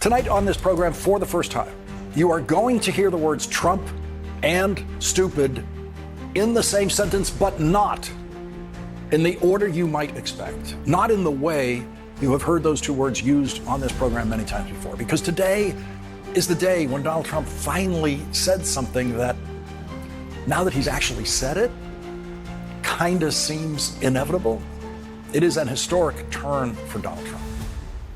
Tonight on this program, for the first time, you are going to hear the words Trump and stupid in the same sentence, but not in the order you might expect. Not in the way you have heard those two words used on this program many times before. Because today is the day when Donald Trump finally said something that, now that he's actually said it, kind of seems inevitable. It is an historic turn for Donald Trump.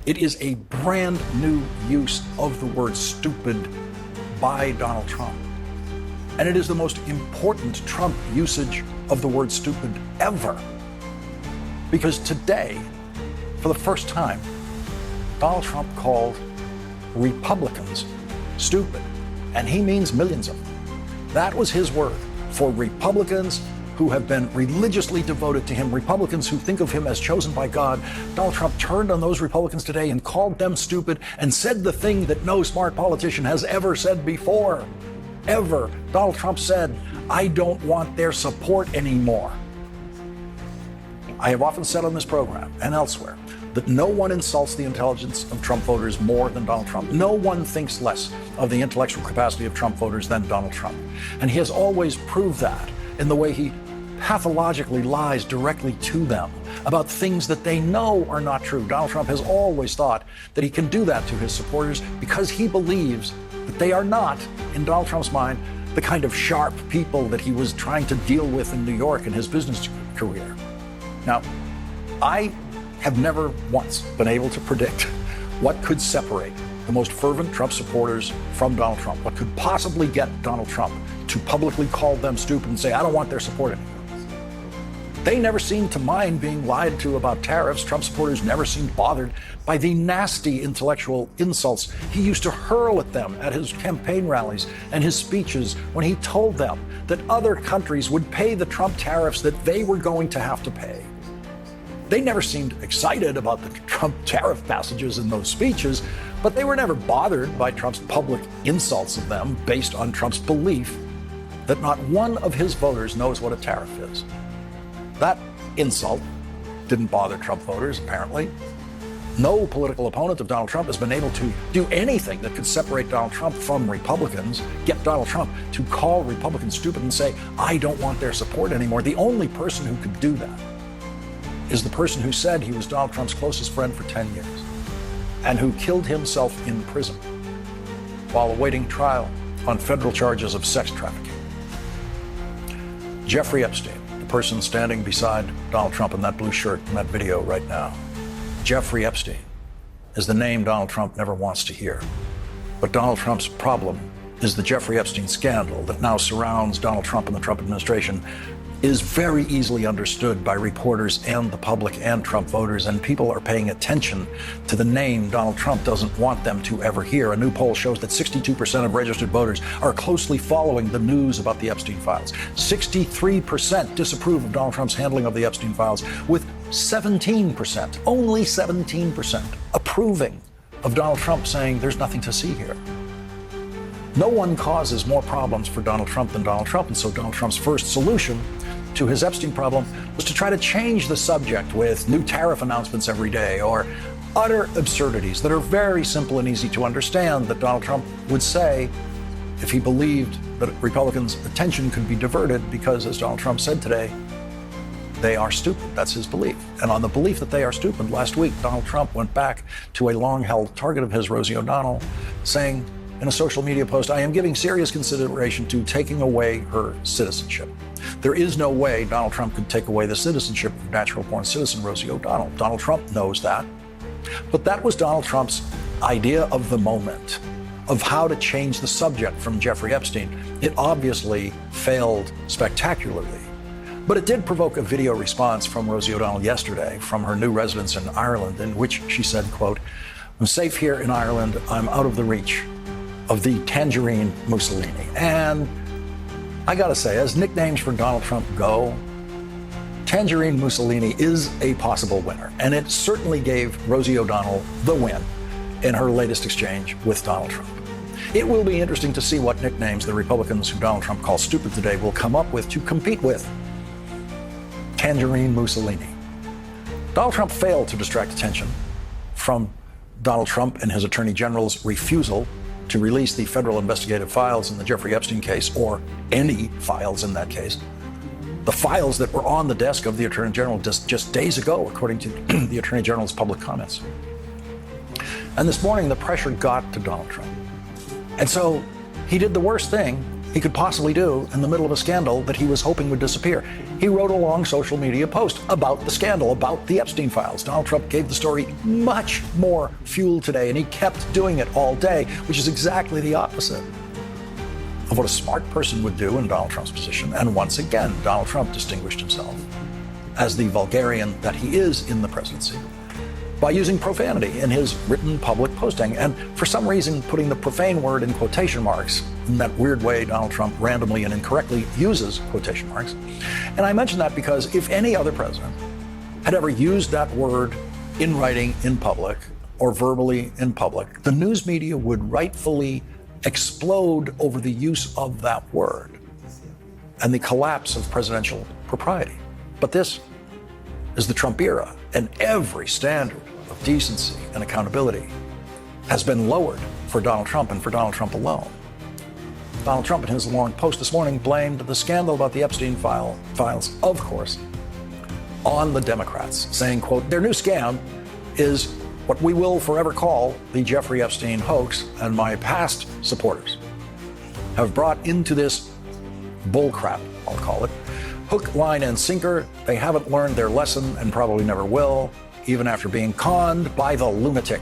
It is a brand new use of the word stupid by Donald Trump. And it is the most important Trump usage of the word stupid ever. Because today, for the first time, Donald Trump called Republicans stupid. And he means millions of them. That was his word for Republicans who have been religiously devoted to him, Republicans who think of him as chosen by God. Donald Trump turned on those Republicans today and called them stupid and said the thing that no smart politician has ever said before. Ever. Donald Trump said, "I don't want their support anymore." I have often said on this program and elsewhere that no one insults the intelligence of Trump voters more than Donald Trump. No one thinks less of the intellectual capacity of Trump voters than Donald Trump. And he has always proved that in the way he pathologically lies directly to them about things that they know are not true. Donald Trump has always thought that he can do that to his supporters because he believes that they are not, in Donald Trump's mind, the kind of sharp people that he was trying to deal with in New York in his business career. Now, I have never once been able to predict what could separate the most fervent Trump supporters from Donald Trump, what could possibly get Donald Trump to publicly call them stupid and say, "I don't want their support anymore." They never seemed to mind being lied to about tariffs. Trump supporters never seemed bothered by the nasty intellectual insults he used to hurl at them at his campaign rallies and his speeches when he told them that other countries would pay the Trump tariffs that they were going to have to pay. They never seemed excited about the Trump tariff passages in those speeches, but they were never bothered by Trump's public insults of them based on Trump's belief that not one of his voters knows what a tariff is. That insult didn't bother Trump voters, apparently. No political opponent of Donald Trump has been able to do anything that could separate Donald Trump from Republicans, get Donald Trump to call Republicans stupid and say, "I don't want their support anymore." The only person who could do that is the person who said he was Donald Trump's closest friend for 10 years and who killed himself in prison while awaiting trial on federal charges of sex trafficking. Jeffrey Epstein, the person standing beside Donald Trump in that blue shirt in that video right now. Jeffrey Epstein is the name Donald Trump never wants to hear. But Donald Trump's problem is the Jeffrey Epstein scandal that now surrounds Donald Trump and the Trump administration is very easily understood by reporters and the public and Trump voters, and people are paying attention to the name Donald Trump doesn't want them to ever hear. A new poll shows that 62% of registered voters are closely following the news about the Epstein files. 63% disapprove of Donald Trump's handling of the Epstein files, with 17%, only 17%, approving of Donald Trump, saying there's nothing to see here. No one causes more problems for Donald Trump than Donald Trump, and so Donald Trump's first solution to his Epstein problem was to try to change the subject with new tariff announcements every day or utter absurdities that are very simple and easy to understand that Donald Trump would say if he believed that Republicans' attention could be diverted because, as Donald Trump said today, they are stupid. That's his belief. And on the belief that they are stupid, last week, Donald Trump went back to a long-held target of his, Rosie O'Donnell, saying in a social media post, "I am giving serious consideration to taking away her citizenship." There is no way Donald Trump could take away the citizenship of natural-born citizen Rosie O'Donnell. Donald Trump knows that. But that was Donald Trump's idea of the moment, of how to change the subject from Jeffrey Epstein. It obviously failed spectacularly. But it did provoke a video response from Rosie O'Donnell yesterday from her new residence in Ireland, in which she said, quote, "I'm safe here in Ireland. I'm out of the reach of the Tangerine Mussolini." And I gotta say, as nicknames for Donald Trump go, Tangerine Mussolini is a possible winner. And it certainly gave Rosie O'Donnell the win in her latest exchange with Donald Trump. It will be interesting to see what nicknames the Republicans who Donald Trump calls stupid today will come up with to compete with Tangerine Mussolini. Donald Trump failed to distract attention from Donald Trump and his attorney general's refusal to release the federal investigative files in the Jeffrey Epstein case, or any files in that case, the files that were on the desk of the attorney general just days ago, according to the attorney general's public comments. And this morning, the pressure got to Donald Trump. And so he did the worst thing he could possibly do in the middle of a scandal that he was hoping would disappear. He wrote a long social media post about the scandal, about the Epstein files. Donald Trump gave the story much more fuel today, and he kept doing it all day, which is exactly the opposite of what a smart person would do in Donald Trump's position. And once again, Donald Trump distinguished himself as the vulgarian that he is in the presidency by using profanity in his written public posting, and for some reason putting the profane word in quotation marks in that weird way Donald Trump randomly and incorrectly uses quotation marks. And I mention that because if any other president had ever used that word in writing in public or verbally in public, the news media would rightfully explode over the use of that word and the collapse of presidential propriety. But this is the Trump era, and every standard of decency and accountability has been lowered for Donald Trump and for Donald Trump alone. Donald Trump, in his long post this morning, blamed the scandal about the Epstein files, of course, on the Democrats, saying, quote, their new scam is what we will forever call the Jeffrey Epstein hoax, and my past supporters have brought into this bullcrap, I'll call it, hook, line, and sinker. They haven't learned their lesson and probably never will, even after being conned by the lunatic.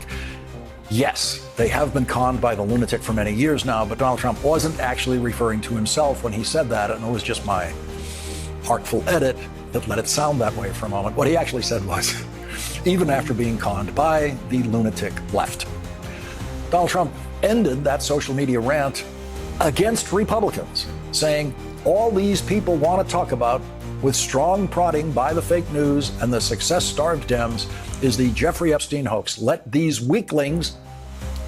Yes, they have been conned by the lunatic for many years now, but Donald Trump wasn't actually referring to himself when he said that, and it was just my artful edit that let it sound that way for a moment. What he actually said was, even after being conned by the lunatic left. Donald Trump ended that social media rant against Republicans, saying, all these people want to talk about, with strong prodding by the fake news and the success-starved Dems, is the Jeffrey Epstein hoax. Let these weaklings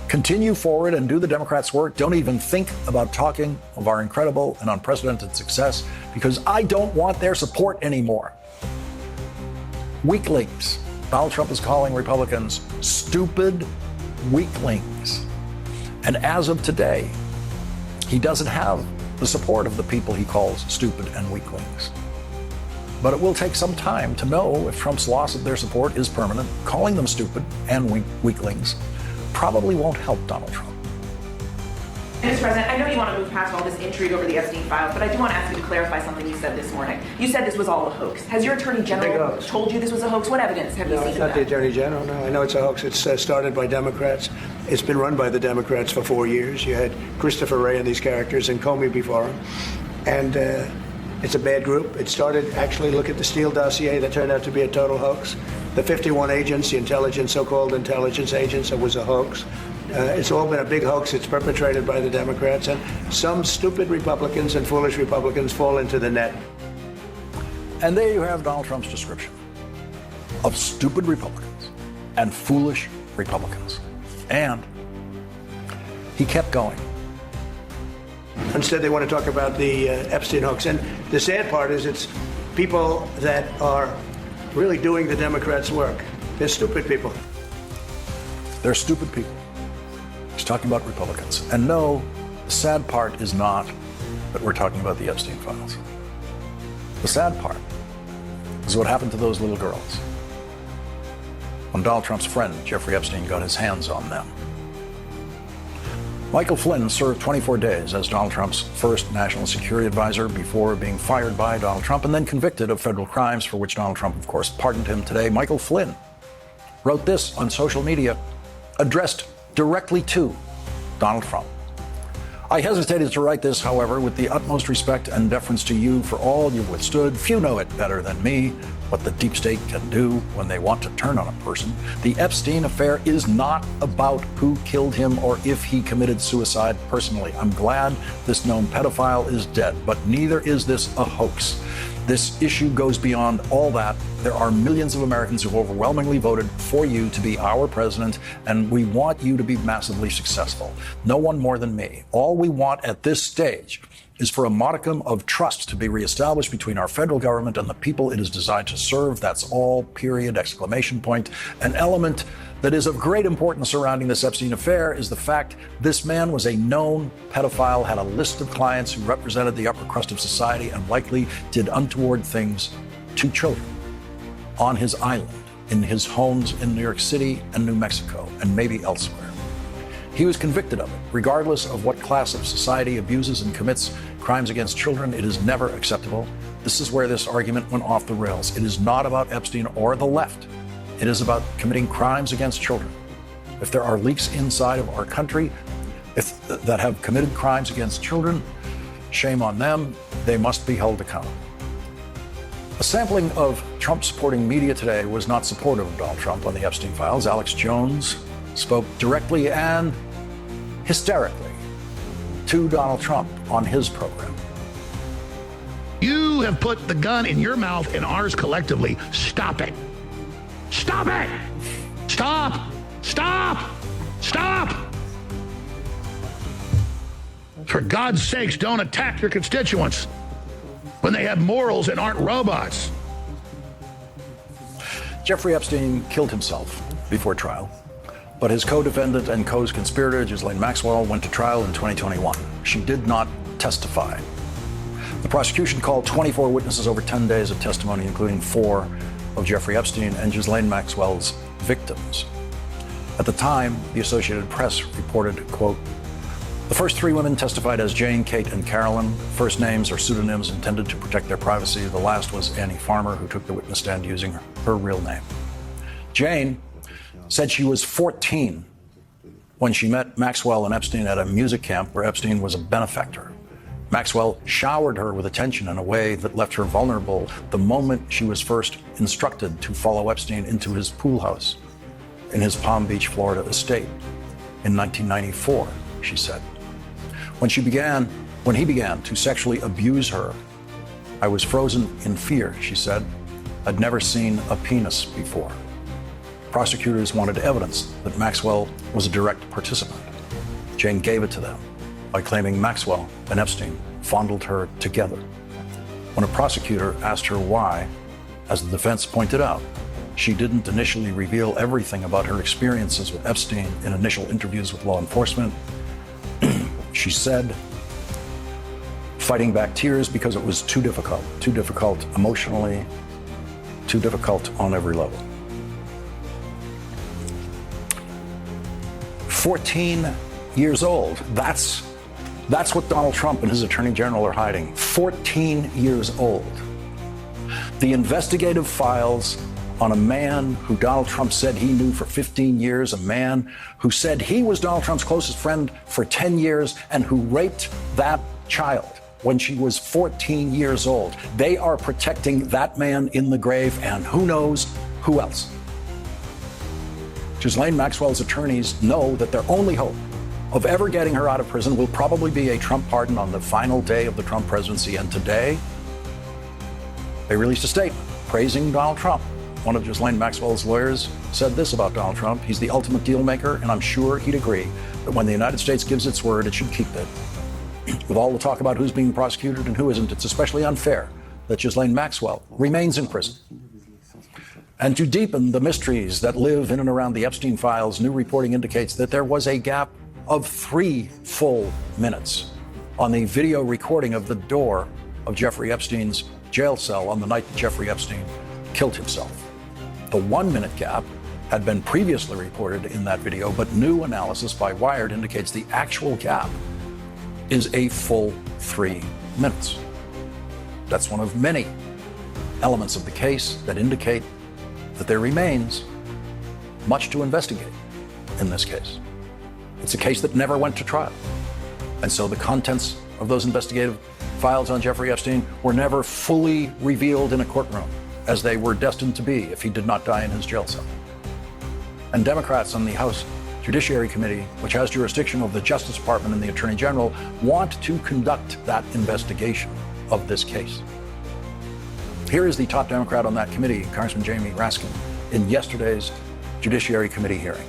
continue forward and do the Democrats' work. Don't even think about talking of our incredible and unprecedented success, because I don't want their support anymore. Weaklings. Donald Trump is calling Republicans stupid weaklings. And as of today, he doesn't have the support of the people he calls stupid and weaklings. But it will take some time to know if Trump's loss of their support is permanent. Calling them stupid and weaklings probably won't help Donald Trump. Mr. President, I know you want to move past all this intrigue over the Epstein files, but I do want to ask you to clarify something you said this morning. You said this was all a hoax. Has your attorney general told you this was a hoax? What evidence have you seen of that? No, it's not the attorney general. No, I know it's a hoax. It's started by Democrats. It's been run by the Democrats for 4 years. You had Christopher Wray and these characters and Comey before him. And it's a bad group. It started, actually, look at the Steele dossier that turned out to be a total hoax. The 51 agents, the intelligence, so-called intelligence agents, it was a hoax. It's all been a big hoax. It's perpetrated by the Democrats, and some stupid Republicans and foolish Republicans fall into the net. And there you have Donald Trump's description of stupid Republicans and foolish Republicans. And he kept going. Instead, they want to talk about the Epstein hoax. And the sad part is it's people that are really doing the Democrats' work. They're stupid people. They're stupid people. He's talking about Republicans. And no, the sad part is not that we're talking about the Epstein files. The sad part is what happened to those little girls when Donald Trump's friend, Jeffrey Epstein, got his hands on them. Michael Flynn served 24 days as Donald Trump's first national security advisor before being fired by Donald Trump and then convicted of federal crimes for which Donald Trump, of course, pardoned him today. Michael Flynn wrote this on social media, addressed directly to Donald Trump. I hesitated to write this, however, with the utmost respect and deference to you for all you've withstood. Few know it better than me what the deep state can do when they want to turn on a person. The Epstein affair is not about who killed him or if he committed suicide personally. I'm glad this known pedophile is dead, but neither is this a hoax. This issue goes beyond all that. There are millions of Americans who overwhelmingly voted for you to be our president, and we want you to be massively successful. No one more than me. All we want at this stage is for a modicum of trust to be reestablished between our federal government and the people it is designed to serve. That's all, period, exclamation point. An element that is of great importance surrounding this Epstein affair is the fact this man was a known pedophile, had a list of clients who represented the upper crust of society, and likely did untoward things to children on his island, in his homes in New York City and New Mexico, and maybe elsewhere. He was convicted of it. Regardless of what class of society abuses and commits crimes against children, it is never acceptable. This is where this argument went off the rails. It is not about Epstein or the left. It is about committing crimes against children. If there are leaks inside of our country that have committed crimes against children, shame on them. They must be held accountable. A sampling of Trump-supporting media today was not supportive of Donald Trump on the Epstein files. Alex Jones spoke directly and hysterically to Donald Trump on his program. You have put the gun in your mouth and ours collectively. Stop it. Stop it! Stop! Stop! Stop! For God's sakes, don't attack your constituents when they have morals and aren't robots. Jeffrey Epstein killed himself before trial, but his co-defendant and co-conspirator, Ghislaine Maxwell, went to trial in 2021. She did not testify. The prosecution called 24 witnesses over 10 days of testimony, including 4 of Jeffrey Epstein and Ghislaine Maxwell's victims. At the time, the Associated Press reported, quote, "The first 3 women testified as Jane, Kate, and Carolyn. First names are pseudonyms intended to protect their privacy. The last was Annie Farmer, who took the witness stand using her real name. Jane said she was 14 when she met Maxwell and Epstein at a music camp where Epstein was a benefactor. Maxwell showered her with attention in a way that left her vulnerable the moment she was first instructed to follow Epstein into his pool house in his Palm Beach, Florida estate in 1994, she said. When he began to sexually abuse her, I was frozen in fear, she said. I'd never seen a penis before. Prosecutors wanted evidence that Maxwell was a direct participant. Jane gave it to them by claiming Maxwell and Epstein fondled her together. When a prosecutor asked her why, as the defense pointed out, she didn't initially reveal everything about her experiences with Epstein in initial interviews with law enforcement. She said, fighting back tears because it was too difficult emotionally, too difficult on every level. 14 years old. That's what Donald Trump and his attorney general are hiding. 14 years old. The investigative files on a man who Donald Trump said he knew for 15 years, a man who said he was Donald Trump's closest friend for 10 years and who raped that child when she was 14 years old. They are protecting that man in the grave, and who knows who else. Ghislaine Maxwell's attorneys know that their only hope of ever getting her out of prison will probably be a Trump pardon on the final day of the Trump presidency. And today, they released a statement praising Donald Trump. One of Ghislaine Maxwell's lawyers said this about Donald Trump: he's the ultimate deal maker, and I'm sure he'd agree that when the United States gives its word, it should keep it. With all the talk about who's being prosecuted and who isn't, it's especially unfair that Ghislaine Maxwell remains in prison. And to deepen the mysteries that live in and around the Epstein files, new reporting indicates that there was a gap of 3 full minutes on the video recording of the door of Jeffrey Epstein's jail cell on the night that Jeffrey Epstein killed himself. The 1-minute gap had been previously reported in that video, but new analysis by Wired indicates the actual gap is a full 3 minutes. That's one of many elements of the case that indicate that there remains much to investigate in this case. It's a case that never went to trial. And so the contents of those investigative files on Jeffrey Epstein were never fully revealed in a courtroom, as they were destined to be if he did not die in his jail cell. And Democrats on the House Judiciary Committee, which has jurisdiction over the Justice Department and the Attorney General, want to conduct that investigation of this case. Here is the top Democrat on that committee, Congressman Jamie Raskin, in yesterday's Judiciary Committee hearing.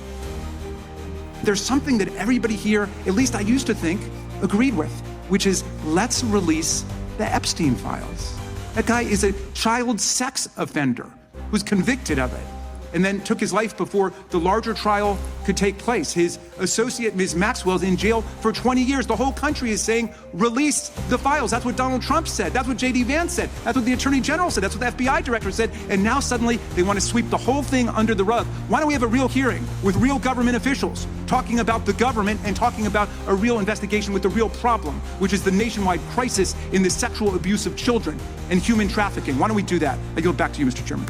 There's something that everybody here, at least I used to think, agreed with, which is let's release the Epstein files. That guy is a child sex offender who's convicted of it. and then took his life before the larger trial could take place. His associate, Ms. Maxwell, is in jail for 20 years. The whole country is saying, release the files. That's what Donald Trump said. That's what J.D. Vance said. That's what the Attorney General said. That's what the FBI director said. And now suddenly they want to sweep the whole thing under the rug. Why don't we have a real hearing with real government officials talking about the government and talking about a real investigation with the real problem, which is the nationwide crisis in the sexual abuse of children and human trafficking? Why don't we do that? I yield back to you, Mr. Chairman.